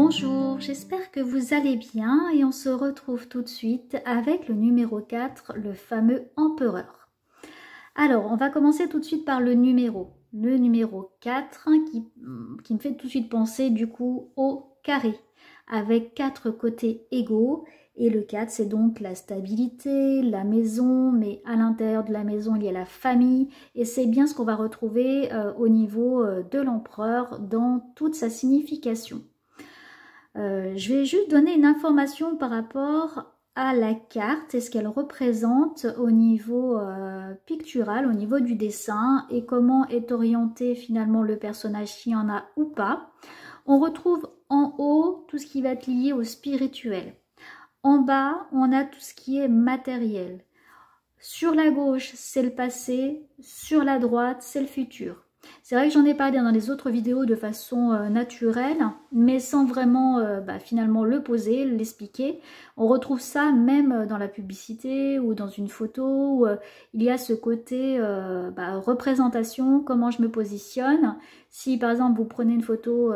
Bonjour, j'espère que vous allez bien et on se retrouve tout de suite avec le numéro 4, le fameux empereur. Alors, on va commencer tout de suite par le numéro 4 qui me fait tout de suite penser du coup au carré avec 4 côtés égaux. Et le 4, c'est donc la stabilité, la maison, mais à l'intérieur de la maison, il y a la famille. Et c'est bien ce qu'on va retrouver au niveau de l'empereur dans toute sa signification. Je vais juste donner une information par rapport à la carte et ce qu'elle représente au niveau pictural, au niveau du dessin et comment est orienté finalement le personnage s'il y en a ou pas. On retrouve en haut tout ce qui va être lié au spirituel. En bas, on a tout ce qui est matériel. Sur la gauche, c'est le passé. Sur la droite, c'est le futur. C'est vrai que j'en ai parlé dans les autres vidéos de façon naturelle, mais sans vraiment finalement le poser, l'expliquer. On retrouve ça même dans la publicité ou dans une photo où il y a ce côté représentation, comment je me positionne. Si par exemple vous prenez une photo,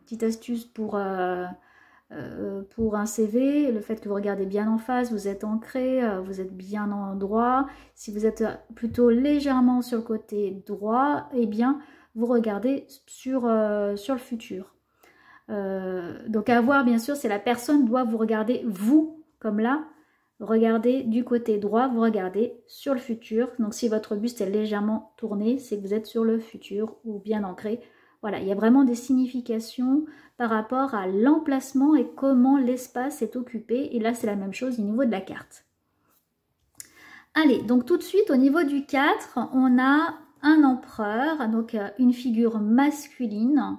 petite astuce pour un CV, le fait que vous regardez bien en face, vous êtes ancré, vous êtes bien en droit. Si vous êtes plutôt légèrement sur le côté droit, eh bien vous regardez sur le futur. Donc à voir bien sûr, c'est la personne doit vous regarder vous, comme là, regardez du côté droit, vous regardez sur le futur. Donc si votre buste est légèrement tourné, c'est que vous êtes sur le futur ou bien ancré. Voilà, il y a vraiment des significations par rapport à l'emplacement et comment l'espace est occupé. Et là, c'est la même chose au niveau de la carte. Allez, donc tout de suite, au niveau du 4, on a un empereur, donc une figure masculine.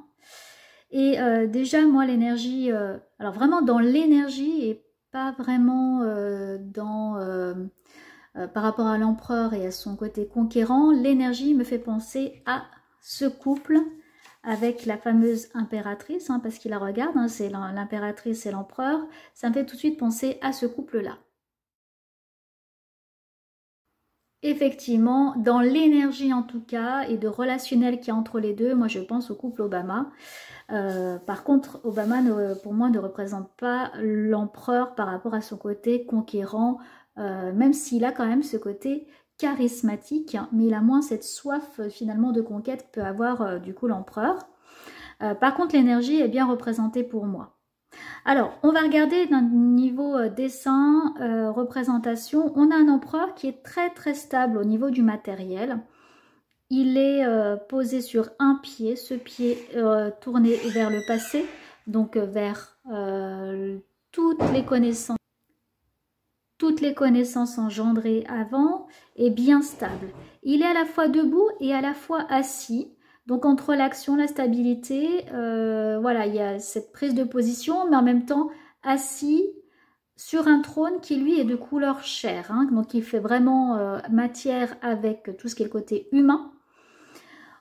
Et déjà, moi, l'énergie, alors vraiment dans l'énergie et pas vraiment par rapport à l'empereur et à son côté conquérant, l'énergie me fait penser à ce couple avec la fameuse impératrice, parce qu'il la regarde, c'est l'impératrice et l'empereur, ça me fait tout de suite penser à ce couple-là. Effectivement, dans l'énergie en tout cas, et de relationnel qu'il y a entre les deux, moi je pense au couple Obama. Par contre, Obama, pour moi, ne représente pas l'empereur par rapport à son côté conquérant, même s'il a quand même ce côté charismatique, mais il a moins cette soif finalement de conquête que peut avoir du coup l'empereur. Par contre, l'énergie est bien représentée pour moi. Alors, on va regarder d'un niveau dessin, représentation. On a un empereur qui est très très stable au niveau du matériel. Il est posé sur un pied, ce pied tourné vers le passé, donc vers toutes les connaissances engendrées avant, est bien stable. Il est à la fois debout et à la fois assis. Donc entre l'action, la stabilité, voilà, il y a cette prise de position, mais en même temps assis sur un trône qui lui est de couleur chair, donc il fait vraiment matière avec tout ce qui est le côté humain.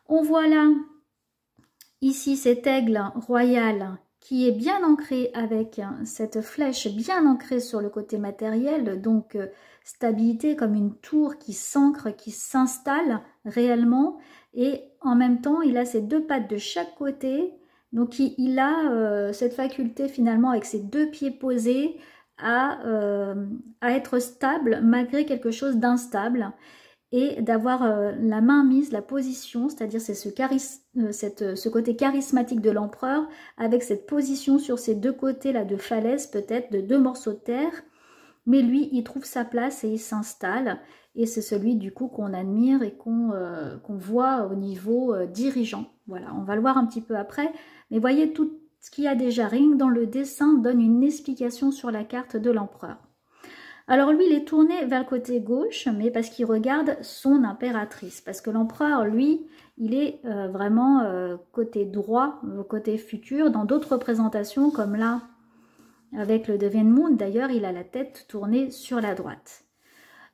On voit là, ici, cet aigle royal qui est bien ancré avec cette flèche bien ancrée sur le côté matériel, donc stabilité comme une tour qui s'ancre, qui s'installe réellement, et en même temps, il a ses deux pattes de chaque côté, donc il a cette faculté finalement avec ses deux pieds posés à être stable malgré quelque chose d'instable. Et d'avoir la main mise, la position, c'est-à-dire c'est ce côté charismatique de l'empereur avec cette position sur ces deux côtés là de falaise, peut-être de deux morceaux de terre, mais lui il trouve sa place et il s'installe, et c'est celui du coup qu'on admire et qu'on voit au niveau dirigeant. Voilà, on va le voir un petit peu après, mais voyez tout ce qu'il y a déjà, rien que dans le dessin donne une explication sur la carte de l'empereur. Alors lui, il est tourné vers le côté gauche, mais parce qu'il regarde son impératrice. Parce que l'empereur, lui, il est vraiment côté droit, côté futur. Dans d'autres représentations, comme là, avec le Devin Moon, d'ailleurs, il a la tête tournée sur la droite.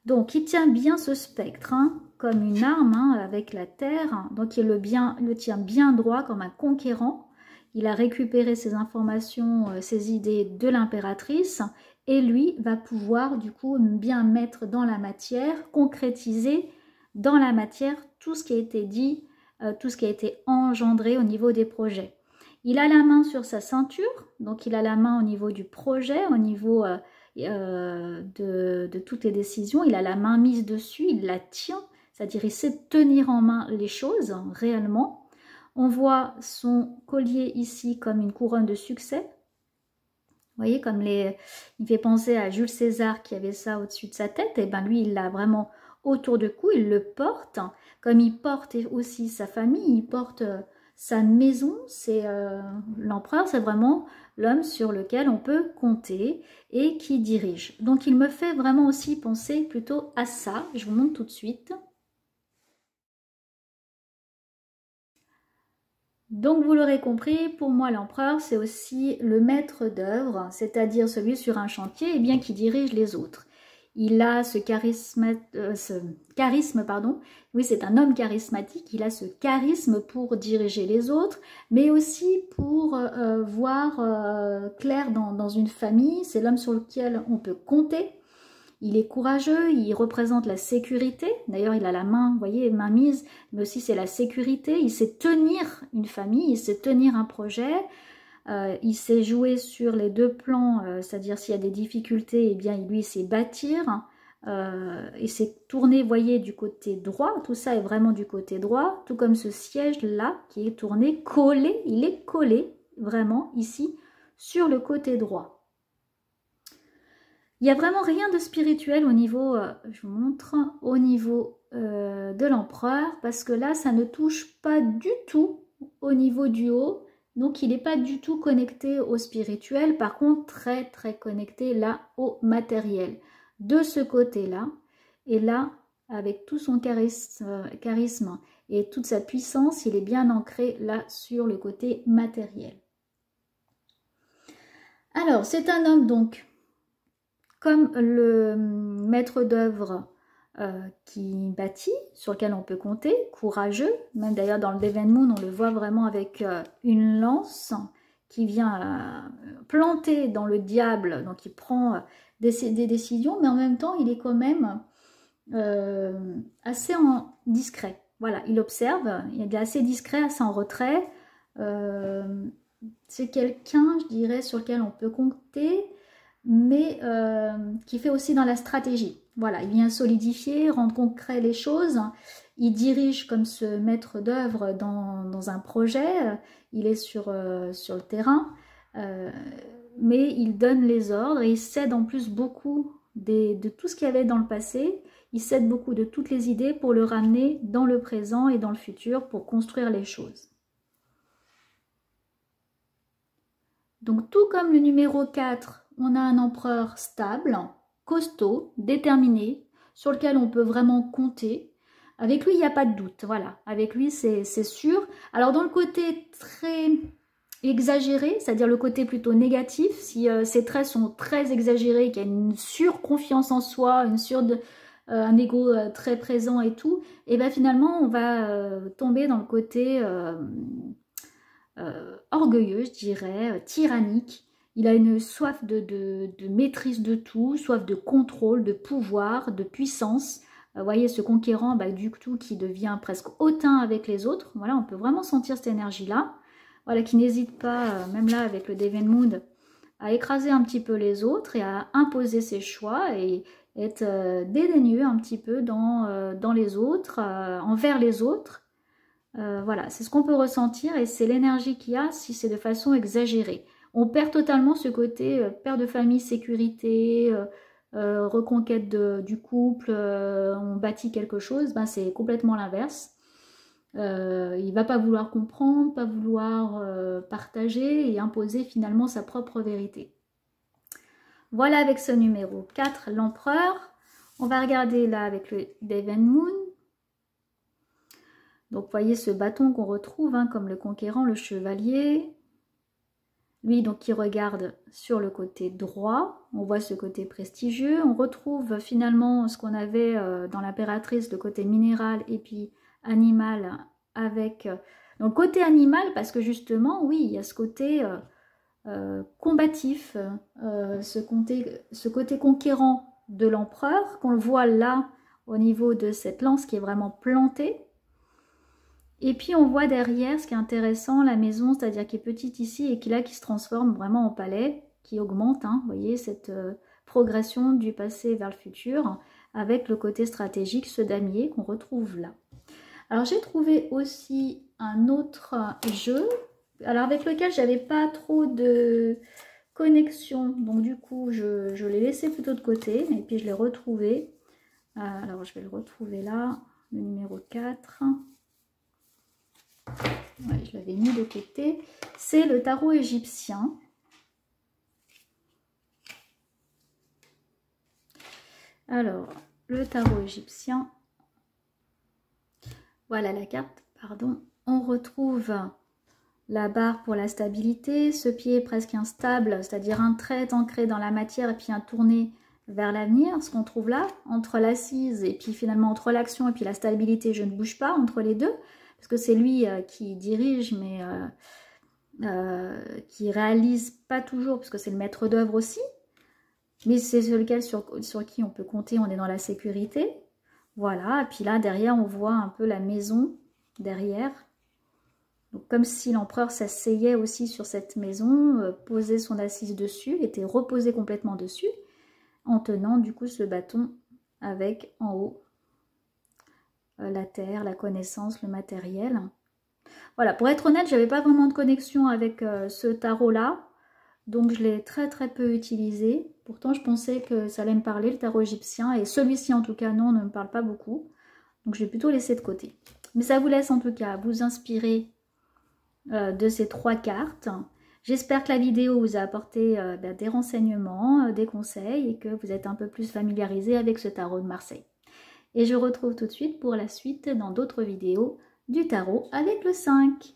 Donc, il tient bien ce spectre, comme une arme, avec la terre. Donc, il le tient bien droit, comme un conquérant. Il a récupéré ses informations, ses idées de l'impératrice. Et lui va pouvoir du coup bien mettre dans la matière, concrétiser dans la matière tout ce qui a été dit, tout ce qui a été engendré au niveau des projets. Il a la main sur sa ceinture, donc il a la main au niveau du projet, au niveau de toutes les décisions. Il a la main mise dessus, il la tient, c'est-à-dire il sait tenir en main les choses réellement. On voit son collier ici comme une couronne de succès. Vous voyez, comme il fait penser à Jules César qui avait ça au-dessus de sa tête. Et bien lui, il l'a vraiment autour du cou, il le porte. Comme il porte aussi sa famille, il porte sa maison. C'est l'empereur, c'est vraiment l'homme sur lequel on peut compter et qui dirige. Donc il me fait vraiment aussi penser plutôt à ça. Je vous montre tout de suite. Donc vous l'aurez compris, pour moi l'empereur c'est aussi le maître d'œuvre, c'est-à-dire celui sur un chantier et bien qui dirige les autres. Il a ce charisme, pardon. Oui, c'est un homme charismatique, il a ce charisme pour diriger les autres, mais aussi pour voir clair dans une famille. C'est l'homme sur lequel on peut compter. Il est courageux, il représente la sécurité. D'ailleurs, il a la main, vous voyez, main mise, mais aussi c'est la sécurité. Il sait tenir une famille, il sait tenir un projet. Il sait jouer sur les deux plans, c'est-à-dire s'il y a des difficultés, eh bien, lui, il sait bâtir. Il sait tourner, vous voyez, du côté droit. Tout ça est vraiment du côté droit, tout comme ce siège-là qui est tourné, collé. Il est collé, vraiment, ici, sur le côté droit. Il n'y a vraiment rien de spirituel au niveau, je vous montre, au niveau de l'empereur, parce que là, ça ne touche pas du tout au niveau du haut, donc il n'est pas du tout connecté au spirituel, par contre très très connecté là au matériel. De ce côté-là, et là, avec tout son charisme et toute sa puissance, il est bien ancré là sur le côté matériel. Alors, c'est un homme donc comme le maître d'œuvre qui bâtit, sur lequel on peut compter, courageux. Même d'ailleurs dans le Devon Moon, on le voit vraiment avec une lance qui vient planter dans le diable. Donc il prend des décisions, mais en même temps, il est quand même assez discret. Voilà, il observe, il est assez discret, assez en retrait. C'est quelqu'un, je dirais, sur lequel on peut compter, mais qui fait aussi dans la stratégie. Voilà, il vient solidifier, rendre concret les choses. Il dirige comme ce maître d'œuvre dans un projet. Il est sur le terrain, mais il donne les ordres et il cède en plus beaucoup de tout ce qu'il y avait dans le passé. Il cède beaucoup de toutes les idées pour le ramener dans le présent et dans le futur pour construire les choses. Donc tout comme le numéro 4, on a un empereur stable, costaud, déterminé, sur lequel on peut vraiment compter. Avec lui, il n'y a pas de doute, voilà. Avec lui, c'est sûr. Alors dans le côté très exagéré, c'est-à-dire le côté plutôt négatif, si ses traits sont très exagérés, qu'il y a une surconfiance en soi, un ego très présent et tout, et bien finalement, on va tomber dans le côté orgueilleux, je dirais, tyrannique. Il a une soif de maîtrise de tout, soif de contrôle, de pouvoir, de puissance. Vous voyez, ce conquérant, du tout, qui devient presque hautain avec les autres. Voilà, on peut vraiment sentir cette énergie-là. Voilà, qui n'hésite pas, même là avec le Devon Moon, à écraser un petit peu les autres et à imposer ses choix et être dédaigneux un petit peu dans les autres, envers les autres. Voilà, c'est ce qu'on peut ressentir et c'est l'énergie qu'il y a si c'est de façon exagérée. On perd totalement ce côté père de famille, sécurité, reconquête du couple, on bâtit quelque chose, c'est complètement l'inverse. Il ne va pas vouloir comprendre, pas vouloir partager et imposer finalement sa propre vérité. Voilà avec ce numéro 4, l'empereur. On va regarder là avec le Devon Moon. Donc, vous voyez ce bâton qu'on retrouve, comme le conquérant, le chevalier. Lui, donc, qui regarde sur le côté droit. On voit ce côté prestigieux. On retrouve finalement ce qu'on avait dans l'impératrice, le côté minéral et puis animal avec... donc, côté animal, parce que justement, oui, il y a ce côté combatif, ce côté conquérant de l'empereur, qu'on le voit là, au niveau de cette lance qui est vraiment plantée. Et puis on voit derrière, ce qui est intéressant, la maison, c'est-à-dire qui est petite ici et qui se transforme vraiment en palais, qui augmente, hein, vous voyez, cette progression du passé vers le futur, avec le côté stratégique, ce damier qu'on retrouve là. Alors j'ai trouvé aussi un autre jeu, alors avec lequel j'avais pas trop de connexion, donc du coup je l'ai laissé plutôt de côté, et puis je l'ai retrouvé. Alors je vais le retrouver là, le numéro 4. Ouais, je l'avais mis de côté. C'est le tarot égyptien. Alors, le tarot égyptien. Voilà la carte, pardon. On retrouve la barre pour la stabilité, ce pied presque instable, c'est-à-dire un trait ancré dans la matière et puis un tourné vers l'avenir, ce qu'on trouve là, entre l'assise et puis finalement entre l'action et puis la stabilité, je ne bouge pas entre les deux, parce que c'est lui qui dirige, mais qui réalise pas toujours, parce que c'est le maître d'œuvre aussi, mais c'est lequel sur qui on peut compter, on est dans la sécurité. Voilà, et puis là derrière on voit un peu la maison derrière. Donc, comme si l'empereur s'asseyait aussi sur cette maison, posait son assise dessus, était reposé complètement dessus, en tenant du coup ce bâton avec en haut la terre, la connaissance, le matériel. Voilà, pour être honnête, j'avais pas vraiment de connexion avec ce tarot-là, donc je l'ai très peu utilisé. Pourtant, je pensais que ça allait me parler, le tarot égyptien, et celui-ci en tout cas, non, ne me parle pas beaucoup. Donc je vais plutôt laisser de côté. Mais ça vous laisse en tout cas vous inspirer de ces 3 cartes. J'espère que la vidéo vous a apporté des renseignements, des conseils et que vous êtes un peu plus familiarisé avec ce tarot de Marseille. Et je retrouve tout de suite pour la suite dans d'autres vidéos du tarot avec le 5.